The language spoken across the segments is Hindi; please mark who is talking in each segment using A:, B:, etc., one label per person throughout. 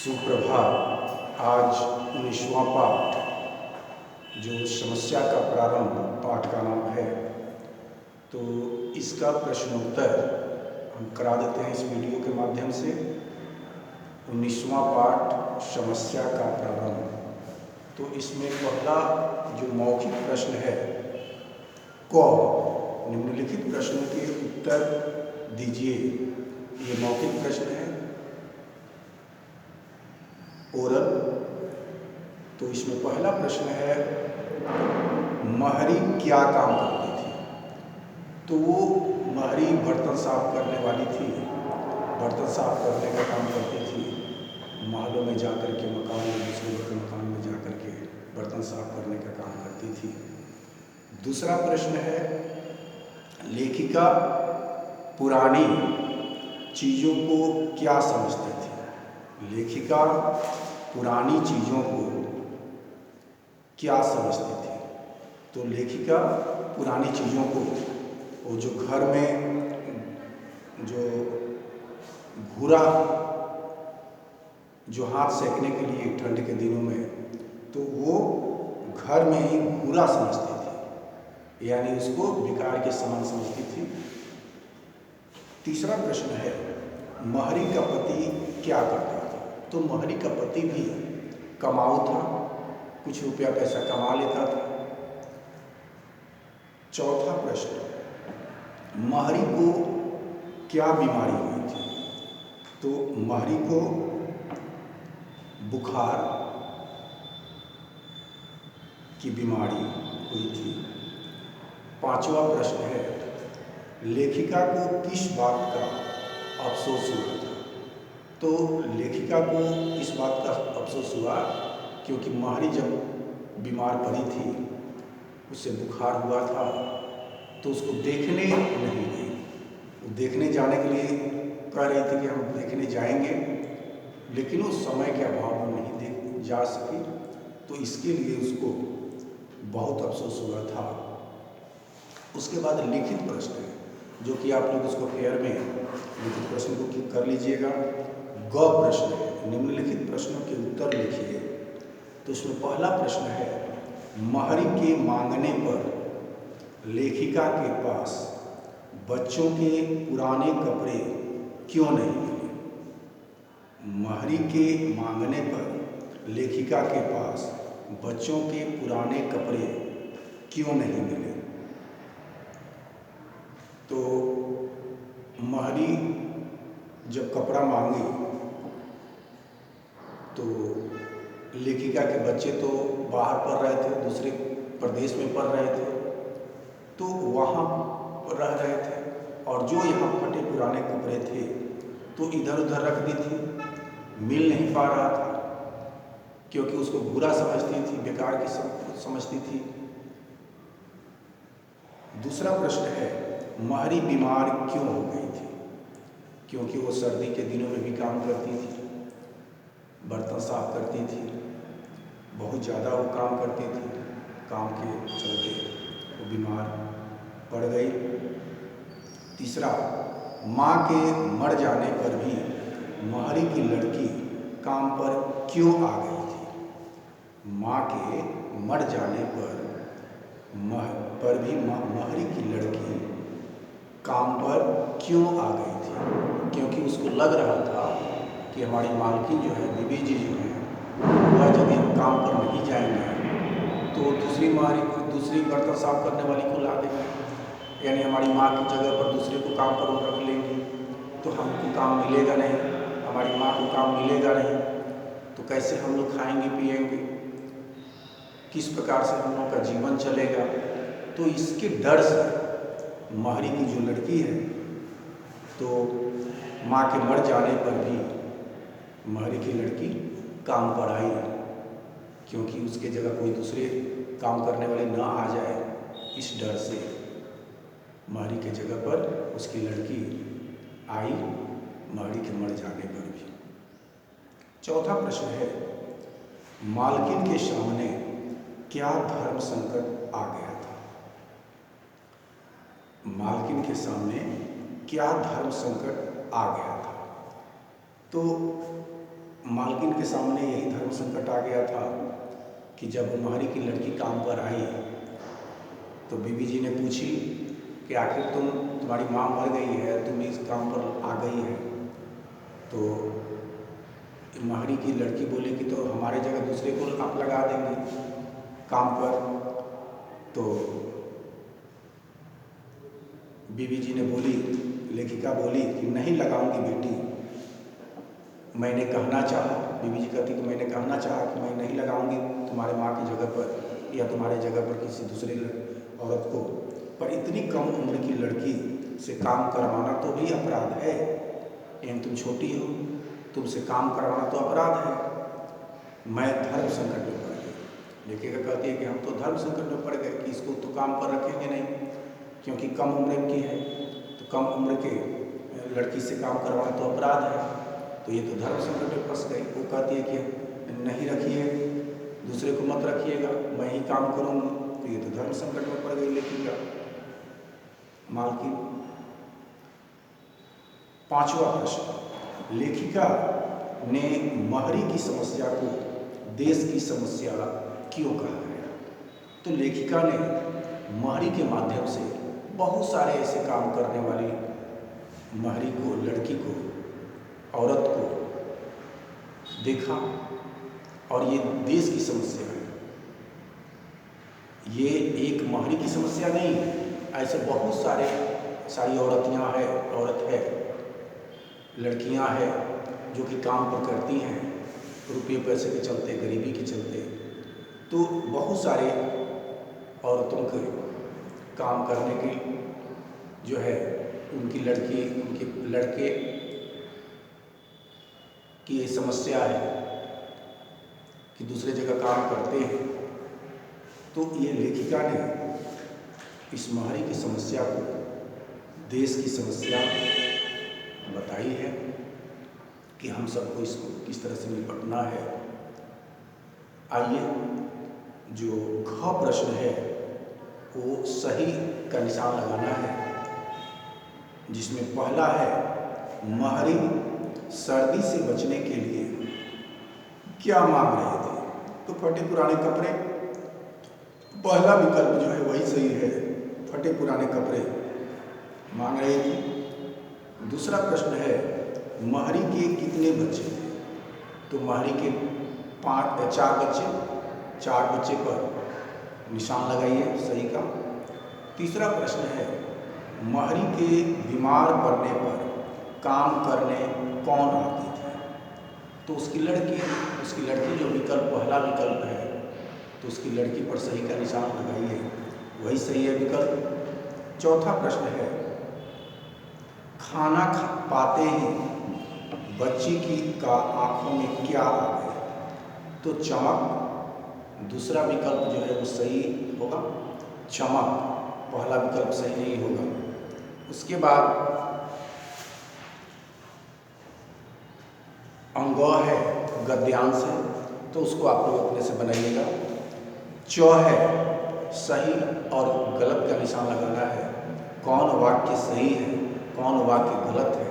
A: सुप्रभात। आज 19वां पाठ, जो समस्या का प्रारंभ पाठ का नाम है, तो इसका प्रश्नोत्तर हम करा देते हैं इस वीडियो के माध्यम से। 19वां पाठ समस्या का प्रारंभ। तो इसमें पहला जो मौखिक प्रश्न है, क निम्नलिखित प्रश्नों के उत्तर दीजिए। ये मौखिक प्रश्न है, ओरल। तो इसमें पहला प्रश्न है, महरी क्या काम करती थी? तो वो महरी बर्तन साफ करने वाली थी। बर्तन साफ करने का काम करती थी। महलों में जा कर के, मकान में, दूसरे के मकान में जा कर के बर्तन साफ करने का काम करती थी। दूसरा प्रश्न है, लेखिका पुरानी चीज़ों को क्या समझती थी? लेखिका पुरानी चीज़ों को क्या समझती थी? तो लेखिका पुरानी चीज़ों को, वो जो घर में जो घूरा, जो हाथ सेकने के लिए ठंड के दिनों में, तो वो घर में ही घूरा समझती थी, यानी उसको बेकार के समान समझती थी। तीसरा प्रश्न है, महरी का पति क्या करता था? तो महरी का पति भी कमाऊ था, कुछ रुपया पैसा कमा लेता था। चौथा प्रश्न, महरी को क्या बीमारी हुई थी? तो महरी को बुखार की बीमारी हुई थी। पांचवा प्रश्न है, लेखिका को किस बात का अफसोस हुआ था? तो लेखिका को इस बात का अफसोस हुआ क्योंकि महरी जब बीमार पड़ी थी, उसे बुखार हुआ था, तो उसको देखने नहीं गई। वो देखने जाने के लिए कह रही थी कि हम देखने जाएंगे, लेकिन उस समय के अभाव में नहीं देख जा सकी, तो इसके लिए उसको बहुत अफसोस हुआ था। उसके बाद लिखित प्रश्न है, जो कि आप लोग उसको पेयर में लिखित प्रश्न को कर लीजिएगा। ग प्रश्न है, निम्नलिखित प्रश्नों के उत्तर लिखिए। तो इसमें पहला प्रश्न है, महरी के मांगने पर लेखिका के पास बच्चों के पुराने कपड़े क्यों नहीं मिले? महरी के मांगने पर लेखिका के पास बच्चों के पुराने कपड़े क्यों नहीं मिले? तो महरी जब कपड़ा मांगी, तो लेखिका के बच्चे तो बाहर पढ़ रहे थे, दूसरे प्रदेश में पढ़ रहे थे, तो वहाँ रह रहे थे, और जो यहाँ फटे पुराने कपड़े थे तो इधर उधर रख दी थी, मिल नहीं पा रहा था, क्योंकि उसको बुरा समझती थी, बेकार की समझती थी। दूसरा प्रश्न है, महरी बीमार क्यों हो गई थी? क्योंकि वो सर्दी के दिनों में भी काम करती थी, बर्तन साफ करती थी, बहुत ज़्यादा वो काम करती थी, काम के चलते वो बीमार पड़ गई। तीसरा, माँ के मर जाने पर भी महरी की लड़की काम पर क्यों आ गई थी? माँ के मर जाने पर भी महरी की लड़की काम पर क्यों आ गई थी? क्योंकि उसको लग रहा था कि हमारी मालकिन जो है, बीबी जी जो है, वह जब हम काम पर नहीं जाएंगे तो दूसरी बर्तन साफ करने वाली को ला देंगे, यानी हमारी माँ की जगह पर दूसरे को काम पर रख लेंगे, तो हमको काम मिलेगा नहीं, हमारी माँ को काम मिलेगा नहीं, तो कैसे हम लोग खाएंगे पिएंगे, किस प्रकार से हम लोग का जीवन चलेगा? तो इसके डर से महरी की जो लड़की है, तो माँ के मर जाने पर भी महरी की लड़की काम पर आई, क्योंकि उसके जगह कोई दूसरे काम करने वाले ना आ जाए, इस डर से महरी के जगह पर उसकी लड़की आई, महरी के मर जाने पर भी। चौथा प्रश्न है, मालकिन के सामने क्या धर्म संकट आ गया था? मालकिन के सामने क्या धर्म संकट आ गया था? तो मालकिन के सामने यही धर्म संकट आ गया था कि जब महारी की लड़की काम पर आई तो बीवी जी ने पूछी कि आखिर तुम्हारी माँ मर गई है, तुम इस काम पर आ गई है। तो महारी की लड़की बोली कि तो हमारे जगह दूसरे को आप लगा देंगे काम पर। तो बीवी जी ने बोली, लेखिका बोली कि नहीं लगाऊंगी बेटी, मैंने कहना चाहा, बीवी जी कहती कि मैंने कहना चाहा कि मैं नहीं लगाऊंगी तुम्हारे माँ की जगह पर या तुम्हारे जगह पर किसी दूसरे औरत को, पर इतनी कम उम्र की लड़की से काम करवाना तो भी अपराध है। एवं तुम छोटी हो, तुमसे काम करवाना तो अपराध है। मैं धर्म संकट में पड़ गई। लेखिका कहती है कि हम तो धर्म संकट में पड़ गए कि इसको तो काम पर रखेंगे नहीं, क्योंकि कम उम्र की है, तो कम उम्र के लड़की से काम करवाना तो अपराध है, तो ये तो धर्म संकट में फंस गई। वो कहती है कि नहीं रखिए, दूसरे को मत रखिएगा, मैं ही काम करूँगी, तो ये तो धर्म संकट में पड़ गई लेखिका मालकिन। पांचवा प्रश्न, लेखिका ने महरी की समस्या को देश की समस्या क्यों कहा है? तो लेखिका ने महरी के माध्यम से बहुत सारे ऐसे काम करने वाली महरी को, लड़की को, औरत को देखा और ये देश की समस्या है। ये एक महरी की समस्या नहीं है, ऐसे बहुत सारी औरत है, लड़कियां हैं जो कि काम पर करती हैं रुपये पैसे के चलते, गरीबी के चलते। तो बहुत सारे औरतों के काम करने की जो है उनके लड़के की ये समस्या है कि दूसरे जगह काम करते हैं। तो ये लेखिका ने इस महरी की समस्या को देश की समस्या बताई है कि हम सबको इसको किस तरह से निपटना है। आइए, जो घ प्रश्न है वो सही का निशान लगाना है, जिसमें पहला है महरी सर्दी से बचने के लिए क्या मांग रहे थे? तो फटे पुराने कपड़े, पहला विकल्प जो है वही सही है, फटे पुराने कपड़े मांग रही थी। दूसरा प्रश्न है महरी के कितने बच्चे थे? तो महरी के 4 बच्चे पर निशान लगाइए, सही का। तीसरा प्रश्न है महरी के बीमार पड़ने पर काम करने कौन आती थी? तो उसकी लड़की जो विकल्प, पहला विकल्प है, तो उसकी लड़की पर सही का निशान लगाइए, वही सही है विकल्प। चौथा प्रश्न है खाना पाते ही बच्ची का आंखों में क्या आ गया? तो चमक, दूसरा विकल्प जो है वो सही होगा, चमक, पहला विकल्प सही नहीं होगा। उसके बाद अंग है, गद्यांश है, तो उसको आप लोग अपने से बनाइएगा। च है, सही और गलत का निशान लगाना है, कौन वाक्य सही है, कौन वाक्य गलत है।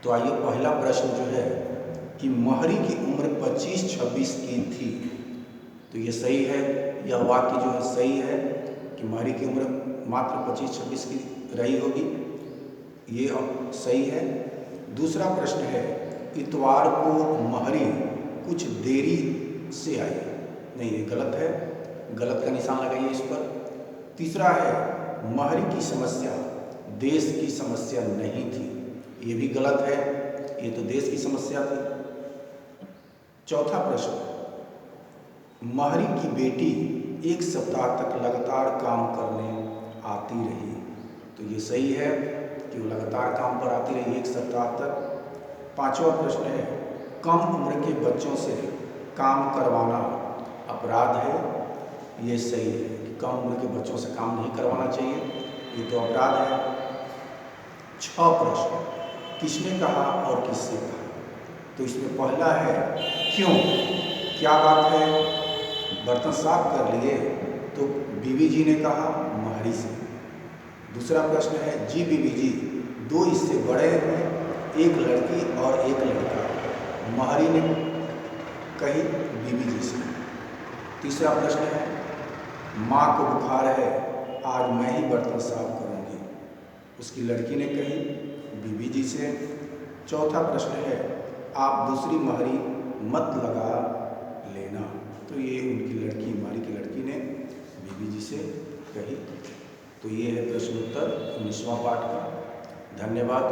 A: तो आइए, पहला प्रश्न जो है कि महरी की उम्र 25-26 की थी, तो ये सही है, यह वाक्य जो है सही है कि महरी की उम्र मात्र 25-26 की रही होगी, ये सही है। दूसरा प्रश्न है इतवार को महरी कुछ देरी से आई, नहीं, ये गलत है, गलत का निशान लगाइए इस पर। तीसरा है महरी की समस्या देश की समस्या नहीं थी, ये भी गलत है, ये तो देश की समस्या थी। चौथा प्रश्न महरी की बेटी 1 सप्ताह तक लगातार काम करने आती रही, तो ये सही है कि वो लगातार काम पर आती रही 1 सप्ताह तक। पांचवा प्रश्न है कम उम्र के बच्चों से काम करवाना अपराध है, ये सही है कि कम उम्र के बच्चों से काम नहीं करवाना चाहिए, ये तो अपराध है। 6 प्रश्न किसने कहा और किससे कहा? तो इसमें पहला है क्यों, क्या बात है, बर्तन साफ कर लिए, तो बीवी जी ने कहा महरी से। दूसरा प्रश्न है जी बीवी जी, 2 इससे बड़े हैं, एक लड़की और एक लड़का, महरी ने कही बीबी जी से। तीसरा प्रश्न है, माँ को बुखार है, आज मैं ही बर्तन साफ करूँगी, उसकी लड़की ने कही बीबी जी से। चौथा प्रश्न है, आप दूसरी महरी मत लगा लेना, तो ये उनकी लड़की, महरी की लड़की ने बीबी जी से कही। तो ये है प्रश्न उत्तर 19वां पाठ का। धन्यवाद।